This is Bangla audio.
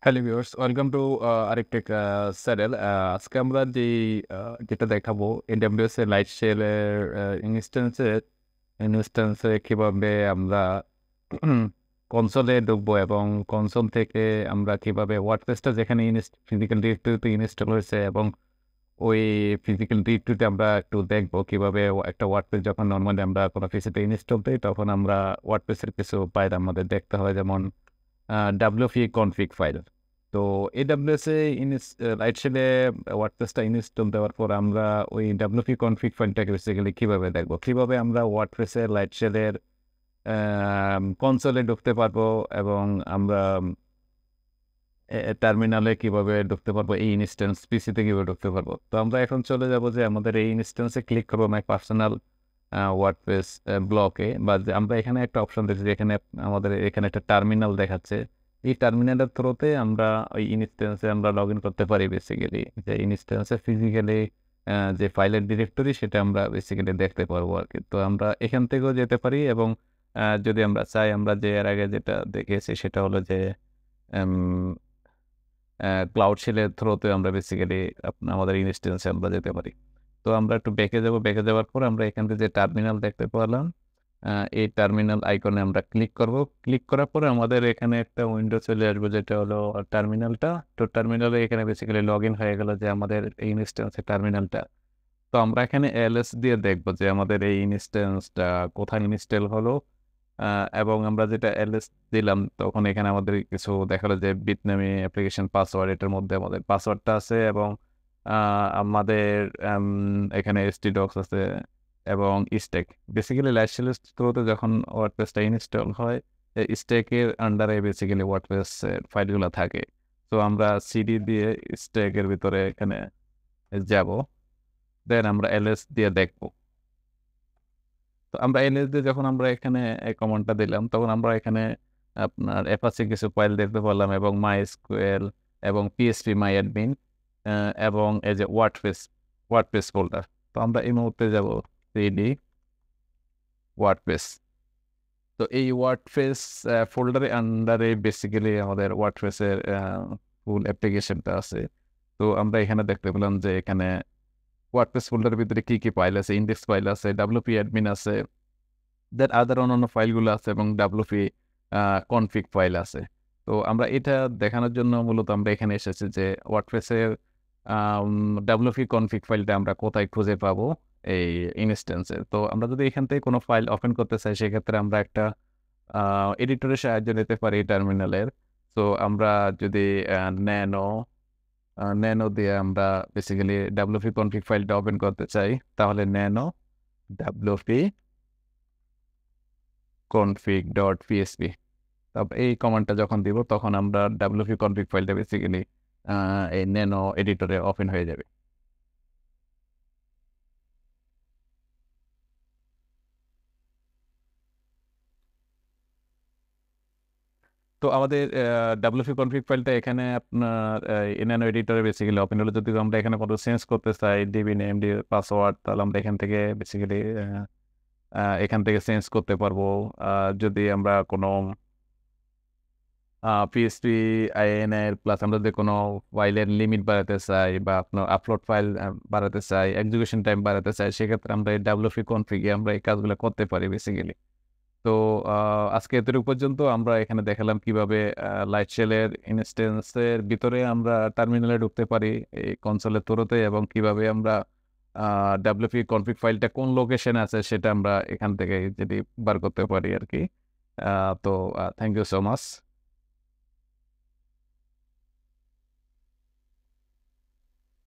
হ্যালো ভিউয়ার্স, ওয়েলকাম টু আরেকটা চ্যানেল। আজকে আমরা যেটা দেখাবো AWS এর লাইট শেলের ইনস্ট্যান্সে কিভাবে আমরা কনসোলে ঢুকবো এবং কনসোল থেকে আমরা কিভাবে ওয়ার্ডপ্রেসটা যেখানে ফিজিক্যাল ডিরেক্টরিতে ইনস্টল হয়েছে এবং ওই ফিজিক্যাল ডিরেক্টরিতে আমরা একটু দেখবো কিভাবে একটা ওয়ার্ডপ্রেস যখন নর্মালি আমরা কোনো পিসিতে ইনস্টল দিই তখন আমরা ওয়ার্ডপ্রেসের কিছু ফাইল আমাদের দেখতে হয়, যেমন WP config ফাইল। তো AWS এ লাইট শেলে ওয়ার্ডপ্রেসটা ইনস্টল দেওয়ার পর আমরা ওই WP config ফাইলটাকে বেসিক্যালি কিভাবে দেখবো, কিভাবে আমরা ওয়ার্ডপ্রেসের লাইট শেলের কনসোলে ঢুকতে পারবো এবং আমরা টার্মিনালে কিভাবে ঢুকতে পারবো, এই ইনস্ট্যান্স পিসিতে কিভাবে ঢুকতে পারবো। তো আমরা এখন চলে যাব যে আমাদের এই ইনস্ট্যান্সে ক্লিক করবো মাই পার্সোনাল ওয়ার্ডপ্রেস ব্লকে, বা আমরা এখানে একটা অপশন দেখছি যেখানে আমাদের এখানে একটা টার্মিনাল দেখাচ্ছে। এই টার্মিনালের থ্রুতে আমরা ওই ইনস্ট্যান্সে আমরা লগ ইন করতে পারি। বেসিক্যালি যে ইনস্ট্যান্সে ফিজিক্যালি যে ফাইলের ডিরেক্টরি সেটা আমরা বেসিক্যালি দেখতে পারবো আর কি। তো আমরা এখান থেকেও যেতে পারি এবং যদি আমরা চাই, আমরা যে এর আগে যেটা দেখেছি সেটা হলো যে ক্লাউড শেলের থ্রুতে আমরা বেসিক্যালি আমাদের ইনস্ট্যান্সে আমরা যেতে পারি। তো আমরা একটু ব্যাকে যাব, ব্যাকে যাওয়ার পর আমরা এখান থেকে যে টার্মিনাল দেখতে পেলাম, এই টার্মিনাল আইকনে আমরা ক্লিক করব। ক্লিক করার পরে আমাদের এখানে একটা উইন্ডো চলে আসবে যেটা হলো টার্মিনালটা। তো টার্মিনালে এখানে বেসিক্যালি লগ ইন হয়ে গেল যে আমাদের এই ইনস্ট্যান্সের টার্মিনালটা। তো আমরা এখানে এলএস দিয়ে দেখব যে আমাদের এই ইনস্ট্যান্সটা কোথায় ইনস্টল হলো, এবং আমরা যেটা এলএস দিলাম তখন এখানে আমাদের কিছু দেখালো যে বিটনামি অ্যাপ্লিকেশন পাসওয়ার্ড, এটার মধ্যে আমাদের পাসওয়ার্ডটা আছে এবং আমাদের এখানে htdocs আছে এবং স্টেক। বেসিক্যালি লাইট শেলের থ্রুতে যখন ওয়ার্ডপ্রেসটা ইনস্টল হয়, স্টেকের আন্ডারে বেসিক্যালি ওয়ার্ডপ্রেস ফাইলগুলো থাকে। তো আমরা সিডি দিয়ে স্টেকের ভিতরে এখানে যাব, দেন আমরা এলএস দিয়ে দেখবো। তো আমরা এলএস দিয়ে যখন আমরা এখানে এই কমান্ডটা দিলাম তখন আমরা এখানে আপনার অ্যাপাচি কিছু ফাইল দেখতে পেলাম এবং মাইএসকিউএল এবং পিএসপি মাই অ্যাডমিন এবং এই যে ওয়ার্ডপ্রেস ফোল্ডার। তো আমরা এই মুহূর্তে যাব সিডি ওয়ার্ডপ্রেস। তো এই ওয়ার্ডপ্রেস ফোল্ডারে আন্ডারে বেসিক্যালি আমাদের ওয়ার্ডপ্রেসের ফুল অ্যাপ্লিকেশনটা আছে। তো আমরা এখানে দেখতে পেলাম যে এখানে ওয়ার্ডপ্রেস ফোল্ডারের ভিতরে কি কি ফাইল আছে, ইন্ডেক্স ফাইল আছে, ডাব্লিউপি অ্যাডমিন আছে, দেন আদার অন্যান্য ফাইলগুলো আছে এবং ডাব্লিউপি কনফিগ ফাইল আছে। তো আমরা এটা দেখানোর জন্য মূলত আমরা এখানে এসেছি যে ওয়ার্ডপ্রেসের ডাব্লিউপি কনফিগ ফাইলটা আমরা কোথায় খুঁজে পাবো এই ইনস্ট্যান্সে। তো আমরা যদি এখান থেকে কোনো ফাইল ওপেন করতে চাই সেক্ষেত্রে আমরা একটা এডিটরের সাহায্য নিতে পারি টার্মিনালের। তো আমরা যদি ন্যানো ন্যানো দিয়ে আমরা বেসিক্যালি ডাব্লিউপি কনফিগ ফাইলটা ওপেন করতে চাই, তাহলে ন্যানো ডাব্লিউপি config.php, তারপর এই কমান্ডটা যখন দিব তখন আমরা ডাব্লিউপি কনফিগ ফাইলটা বেসিক্যালি এই ন্যানো এডিটরে ওপেন হয়ে যাবে। তো আমাদের ডাব্লিউপি কনফিগ ফাইলটা এখানে আপনার ন্যানো এডিটরে বেসিক্যালি ওপেন হলো। যদি আমরা এখানে কোনো চেঞ্জ করতে চাই, ডিবি নেম ডি পাসওয়ার্ড, তাহলে আমরা এখান থেকে বেসিক্যালি চেঞ্জ করতে পারবো। যদি আমরা কোনো পিএসপি আইএনআর প্লাস আমরা যদি কোনো ফাইলের লিমিট বাড়াতে চাই বা আপনার আপলোড ফাইল বাড়াতে চাই, এক্সিকিউশন টাইম বাড়াতে চাই, সেক্ষেত্রে আমরা এই ডাব্লিউপি কনফিগে আমরা এই কাজগুলো করতে পারি বেসিক্যালি। তো আজকে এতটুকু পর্যন্ত আমরা এখানে দেখালাম কিভাবে লাইট শেলের ইনস্ট্যান্সের ভিতরে আমরা টার্মিনালে ঢুকতে পারি এই কনসোলের থ্রুতে, এবং কিভাবে আমরা ডাব্লিউপি কনফিগ ফাইলটা কোন লোকেশনে আছে সেটা আমরা এখান থেকে যদি বার করতে পারি আর কি। তো থ্যাংক ইউ সো মাচ।